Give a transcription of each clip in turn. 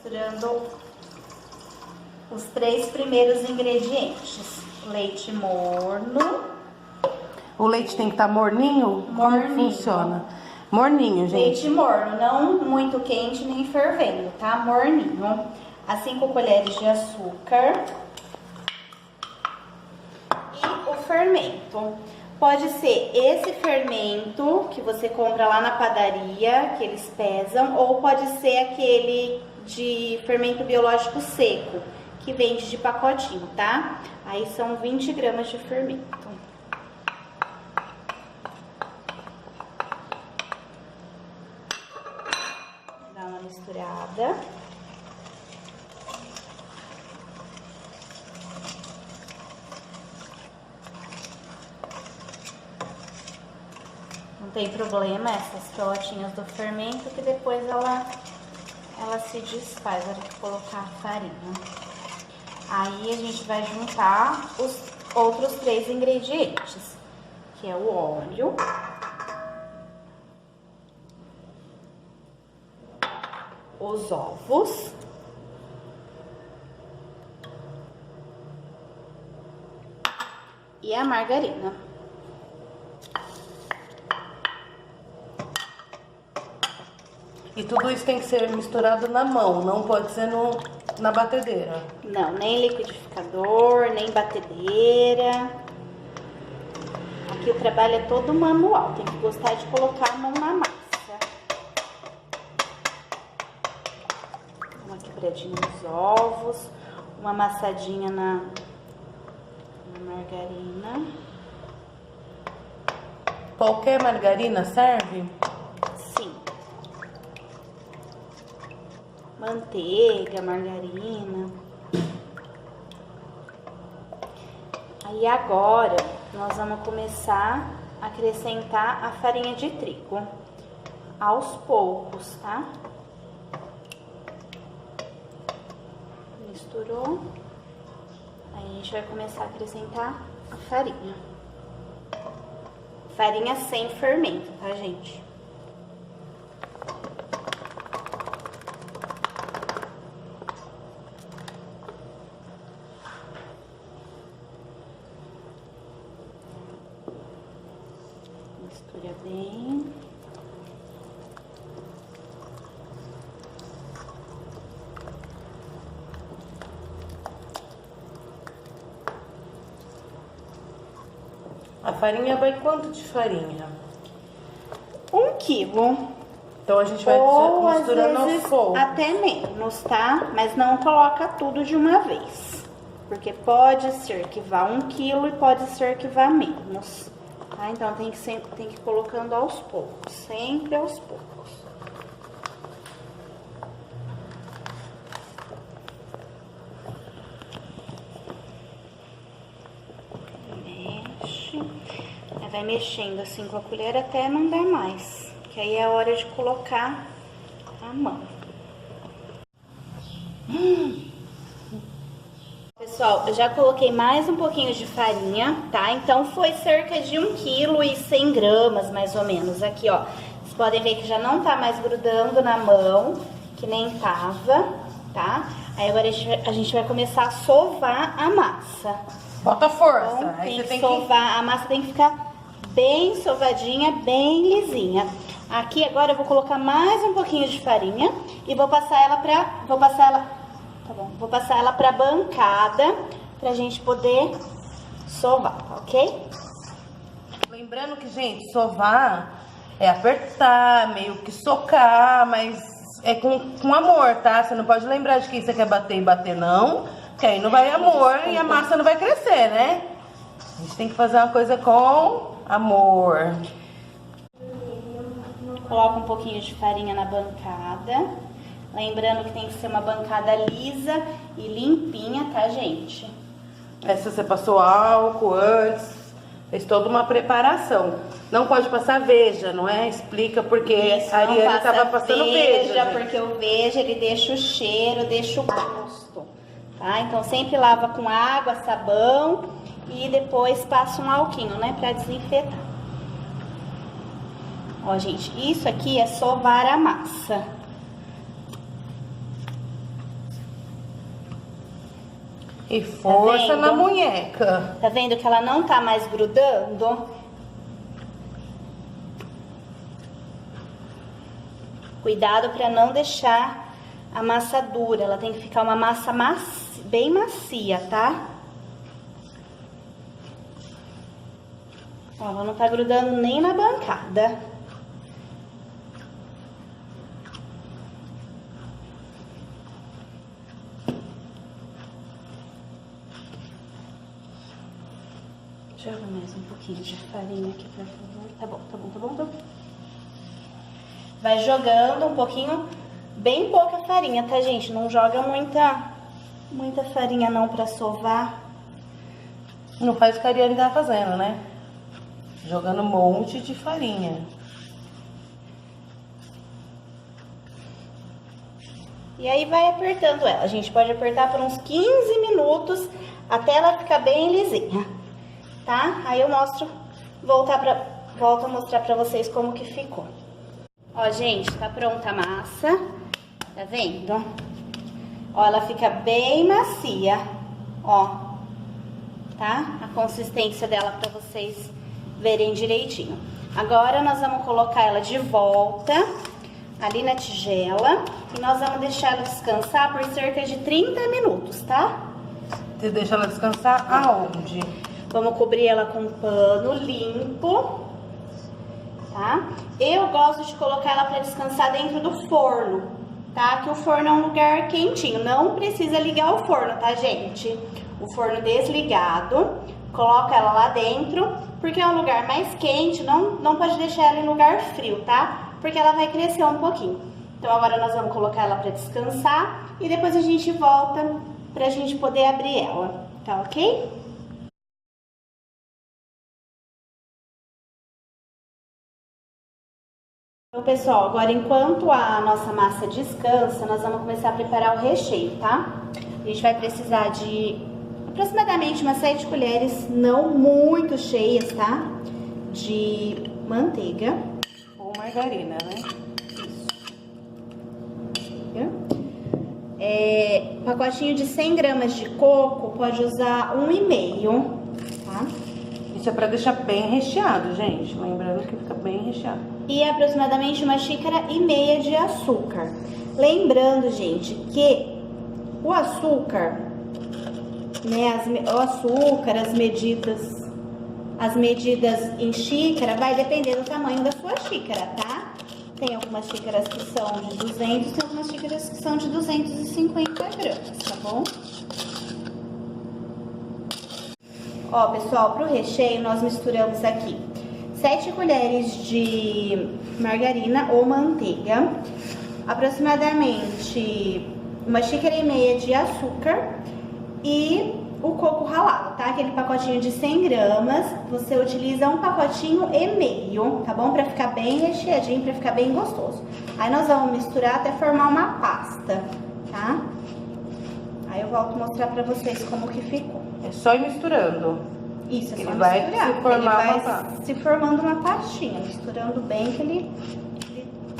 Misturando os 3 primeiros ingredientes. Leite morno. O leite tem que estar morninho? Morninho. Como funciona? Morninho, gente. Leite morno, não muito quente nem fervendo, tá? Morninho. As 5 colheres de açúcar. E o fermento. Pode ser esse fermento que você compra lá na padaria, que eles pesam, ou pode ser aquele de fermento biológico seco, que vende de pacotinho, tá? Aí são 20 gramas de fermento. Dá uma misturada. Não tem problema essas pelotinhas do fermento, que depois ela se desfaz na hora que colocar a farinha. Aí a gente vai juntar os outros 3 ingredientes, que é o óleo, os ovos, e a margarina. E tudo isso tem que ser misturado na mão, não pode ser na batedeira. Não, nem liquidificador, nem batedeira. Aqui o trabalho é todo manual, tem que gostar de colocar a mão na massa. Uma quebradinha nos ovos, uma amassadinha na margarina. Qualquer margarina serve? Sim. Manteiga, margarina. Aí agora nós vamos começar a acrescentar a farinha de trigo aos poucos, tá? Misturou. Aí a gente vai começar a acrescentar a farinha. Farinha sem fermento, tá, gente? Mistura bem. A farinha vai quanto de farinha? 1 quilo. Então a gente vai Ou às misturando aos vezes poucos. até menos, tá? Mas não coloca tudo de uma vez. Porque pode ser que vá 1 quilo e pode ser que vá menos. Tá? Então tem que ir colocando aos poucos. Sempre aos poucos. Mexe. Vai mexendo assim com a colher até não dar mais. Que aí é a hora de colocar a mão. Pessoal, eu já coloquei mais um pouquinho de farinha, tá? Então foi cerca de 1,1 kg, mais ou menos. Aqui, ó. Vocês podem ver que já não tá mais grudando na mão, que nem tava, tá? Aí agora a gente vai começar a sovar a massa. Bota força. Então, Aí você que tem sovar, a massa tem que ficar bem sovadinha, bem lisinha. Aqui agora eu vou colocar mais um pouquinho de farinha e vou passar ela pra bancada pra gente poder sovar, tá ok? Lembrando que, gente, sovar é apertar, meio que socar, mas é com amor, tá? Você não pode lembrar de que você quer bater e bater, não. Porque aí não vai amor e a massa não vai crescer, né? A gente tem que fazer uma coisa com amor. Coloca um pouquinho de farinha na bancada. Lembrando que tem que ser uma bancada lisa e limpinha, tá, gente? Se você passou álcool antes, fez toda uma preparação. Não pode passar veja, não é? Explica porque Isso, a Ariane não passa estava passando veja. Gente. Porque o veja, ele deixa o cheiro, deixa o gosto, tá? Então sempre lava com água, sabão e depois passa um alquinho, né, pra desinfetar. Ó, gente, isso aqui é sovar a massa. E força na munheca. Tá vendo que ela não tá mais grudando? Cuidado pra não deixar a massa dura. Ela tem que ficar uma massa bem macia, tá? Ó, ela não tá grudando nem na bancada. Joga mais um pouquinho de farinha aqui, por favor. Tá bom, tá bom, tá bom, tá bom. Vai jogando um pouquinho, bem pouca farinha, tá, gente? Não joga muita farinha não pra sovar. Não faz o que a Ariane tá fazendo, né? Jogando um monte de farinha. E aí vai apertando ela. A gente pode apertar por uns 15 minutos até ela ficar bem lisinha, tá? Aí eu volto a mostrar pra vocês como que ficou. Ó, gente, tá pronta a massa. Tá vendo? Ó, ela fica bem macia, ó. Tá? A consistência dela pra vocês verem direitinho. Agora nós vamos colocar ela de volta ali na tigela e nós vamos deixar ela descansar por cerca de 30 minutos, tá? Você deixa ela descansar aonde? Vamos cobrir ela com um pano limpo, tá? Eu gosto de colocar ela para descansar dentro do forno, tá? Que o forno é um lugar quentinho, não precisa ligar o forno, tá, gente? O forno desligado, coloca ela lá dentro, porque é um lugar mais quente, não pode deixar ela em lugar frio, tá? Porque ela vai crescer um pouquinho. Então agora nós vamos colocar ela para descansar e depois a gente volta pra gente poder abrir ela, tá ok? Então, pessoal, agora enquanto a nossa massa descansa, nós vamos começar a preparar o recheio, tá? A gente vai precisar de aproximadamente umas 7 colheres, não muito cheias, tá? De manteiga. Ou margarina, né? Pacotinho de 100 gramas de coco, pode usar 1,5, tá? Isso é pra deixar bem recheado, gente. Lembrando que fica bem recheado. E aproximadamente 1,5 xícaras de açúcar. Lembrando, gente, que o açúcar, né, as medidas em xícara vai depender do tamanho da sua xícara, tá? Tem algumas xícaras que são de 200, tem algumas xícaras que são de 250 gramas, tá bom? Ó, pessoal, pro recheio nós misturamos aqui 7 colheres de margarina ou manteiga, aproximadamente 1,5 xícaras de açúcar e o coco ralado, tá? Aquele pacotinho de 100 gramas, você utiliza 1,5 pacotinhos, tá bom? Pra ficar bem recheadinho, pra ficar bem gostoso. Aí nós vamos misturar até formar uma pasta, tá? Aí eu volto a mostrar pra vocês como que ficou. É só ir misturando. Isso, é só ele vai misturar. se formar ele vai uma pasta. se formando uma pastinha, misturando bem que ele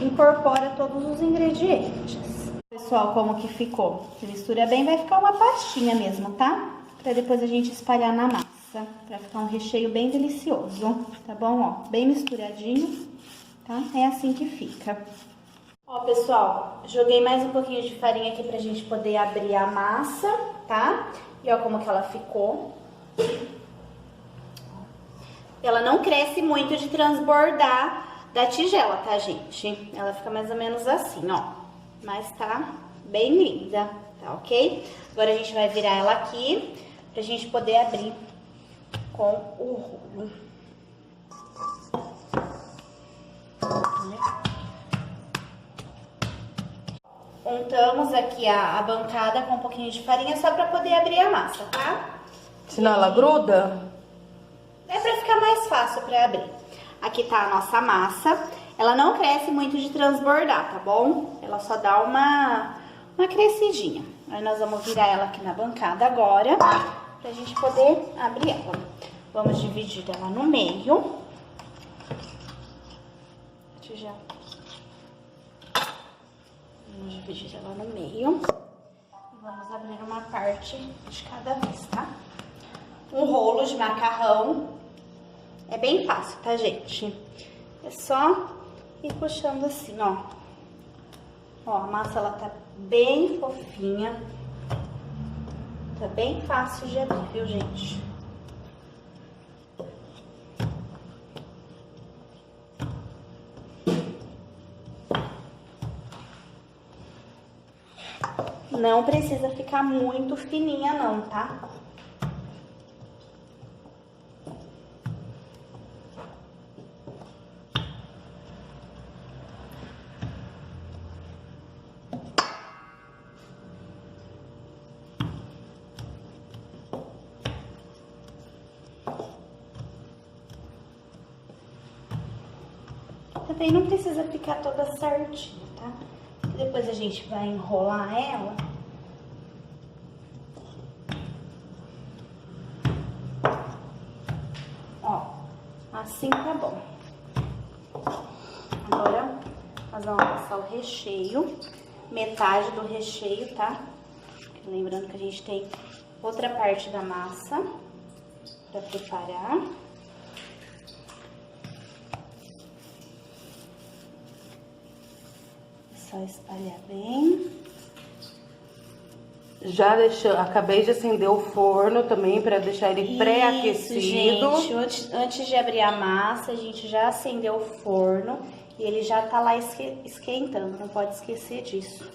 incorpora todos os ingredientes. Pessoal, como que ficou? Se mistura bem, vai ficar uma pastinha mesmo, tá? Pra depois a gente espalhar na massa, pra ficar um recheio bem delicioso, tá bom? Ó, bem misturadinho, tá? É assim que fica. Ó, pessoal, joguei mais um pouquinho de farinha aqui pra gente poder abrir a massa, tá? E ó como que ela ficou. Ela não cresce muito de transbordar da tigela, tá, gente? Ela fica mais ou menos assim, ó. Mas tá bem linda, tá ok? Agora a gente vai virar ela aqui pra gente poder abrir com o rolo. Untamos aqui a bancada com um pouquinho de farinha só pra poder abrir a massa, tá? Senão ela gruda? É pra ficar mais fácil pra abrir. Aqui tá a nossa massa. Ela não cresce muito de transbordar, tá bom? Ela só dá uma crescidinha. Aí nós vamos virar ela aqui na bancada agora, pra gente poder abrir ela. Vamos dividir ela no meio. Vamos dividir ela no meio. Vamos abrir uma parte de cada vez, tá? Um rolo de macarrão. É bem fácil, tá, gente? É só ir puxando assim, ó. Ó, a massa, ela tá bem fofinha. Tá bem fácil de abrir, viu, gente? Não precisa ficar muito fininha não, tá? Também não precisa ficar toda certinha, tá? Depois a gente vai enrolar ela. Ó, assim tá bom. Agora, nós vamos passar o recheio, metade do recheio, tá? Lembrando que a gente tem outra parte da massa pra preparar. Só espalhar bem. Já acabei de acender o forno também para deixar ele pré-aquecido. Gente, antes de abrir a massa, a gente já acendeu o forno e ele já tá lá esquentando, não pode esquecer disso.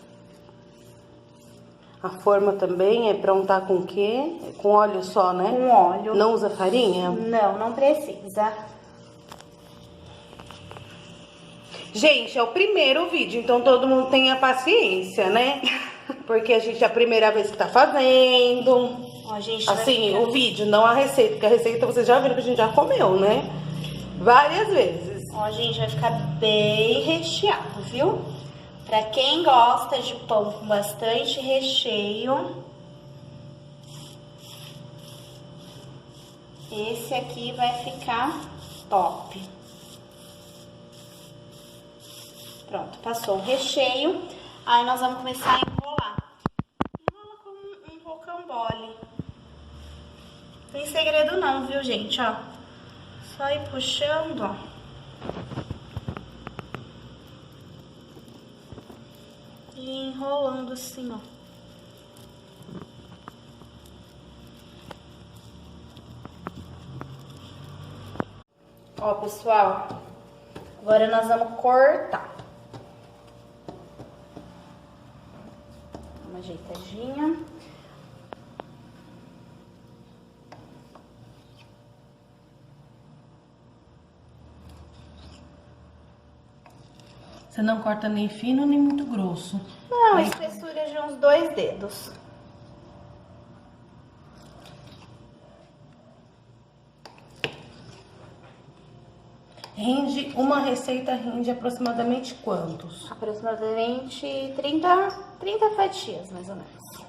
A forma também é pra untar com o quê? Com óleo só, né? Com óleo. Não usa farinha? Não precisa. Gente, é o primeiro vídeo, então todo mundo tenha paciência, né? Porque a gente é a primeira vez que tá fazendo. Ó, gente, assim, o vídeo, não a receita, porque a receita vocês já viram que a gente já comeu, né? Várias vezes. Ó, gente, vai ficar bem recheado, viu? Pra quem gosta de pão com bastante recheio, esse aqui vai ficar top. Pronto, passou o recheio. Aí nós vamos começar a enrolar. Enrola com um rocambole. Não tem segredo não, viu, gente? Ó, só ir puxando, ó. E enrolando assim, ó. Ó, pessoal, agora nós vamos cortar. Uma ajeitadinha. Você não corta nem fino nem muito grosso. Não, a espessura de uns 2 dedos. Uma receita rende aproximadamente quantos? Aproximadamente 30 fatias, mais ou menos.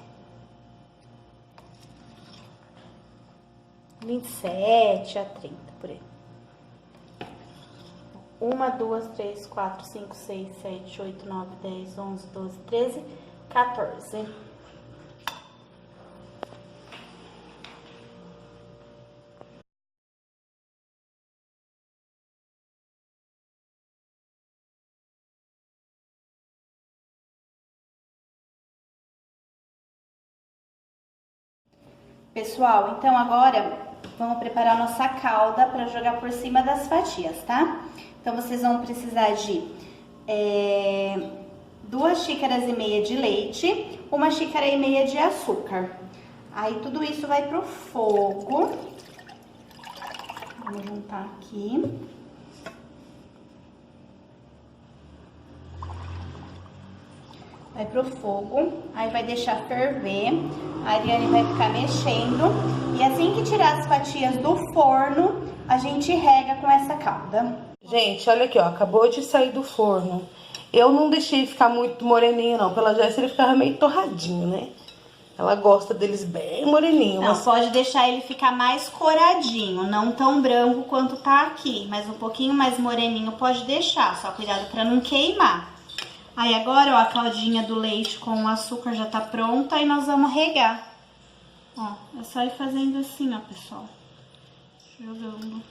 27 a 30, por aí. 1, 2, 3, 4, 5, 6, 7, 8, 9, 10, 11, 12, 13, 14. Pessoal, então agora vamos preparar a nossa calda para jogar por cima das fatias, tá? Então vocês vão precisar de 2 xícaras e meia de leite, 1 xícara e meia de açúcar. Aí tudo isso vai pro fogo. Vamos juntar aqui. Vai pro fogo, aí vai deixar ferver, a Ariane vai ficar mexendo e assim que tirar as fatias do forno, a gente rega com essa calda. Gente, olha aqui, ó, acabou de sair do forno. Eu não deixei ficar muito moreninho não, pela Jéssica ele ficava meio torradinho, né? Ela gosta deles bem moreninho. Não, mas... pode deixar ele ficar mais coradinho, não tão branco quanto tá aqui, mas um pouquinho mais moreninho pode deixar, só cuidado pra não queimar. Aí agora, ó, a caldinha do leite com o açúcar já tá pronta e nós vamos regar. Ó, é só ir fazendo assim, ó, pessoal. Jogando.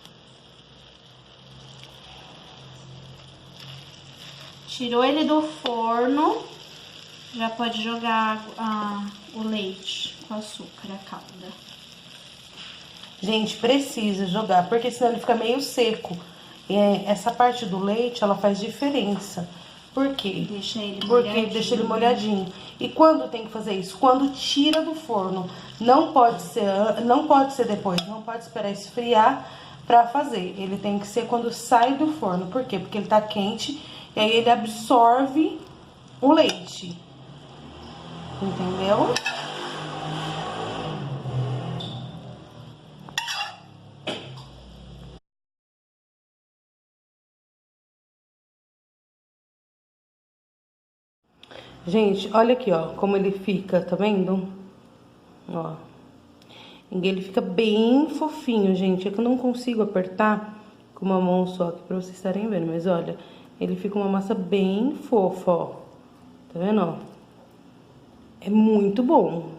Tirou ele do forno, já pode jogar o leite com açúcar, a calda. Gente, precisa jogar, porque senão ele fica meio seco. E essa parte do leite, ela faz diferença. Por quê? Deixa ele Porque molhadinho. deixa ele molhadinho. E quando tem que fazer isso? Quando tira do forno. Não pode ser depois, não pode esperar esfriar pra fazer. Ele tem que ser quando sai do forno. Por quê? Porque ele tá quente e aí ele absorve o leite. Entendeu? Gente, olha aqui, ó, como ele fica, tá vendo? Ó. Ele fica bem fofinho, gente. É que eu não consigo apertar com uma mão só aqui pra vocês estarem vendo. Mas olha, ele fica uma massa bem fofa, ó. Tá vendo, ó? É muito bom.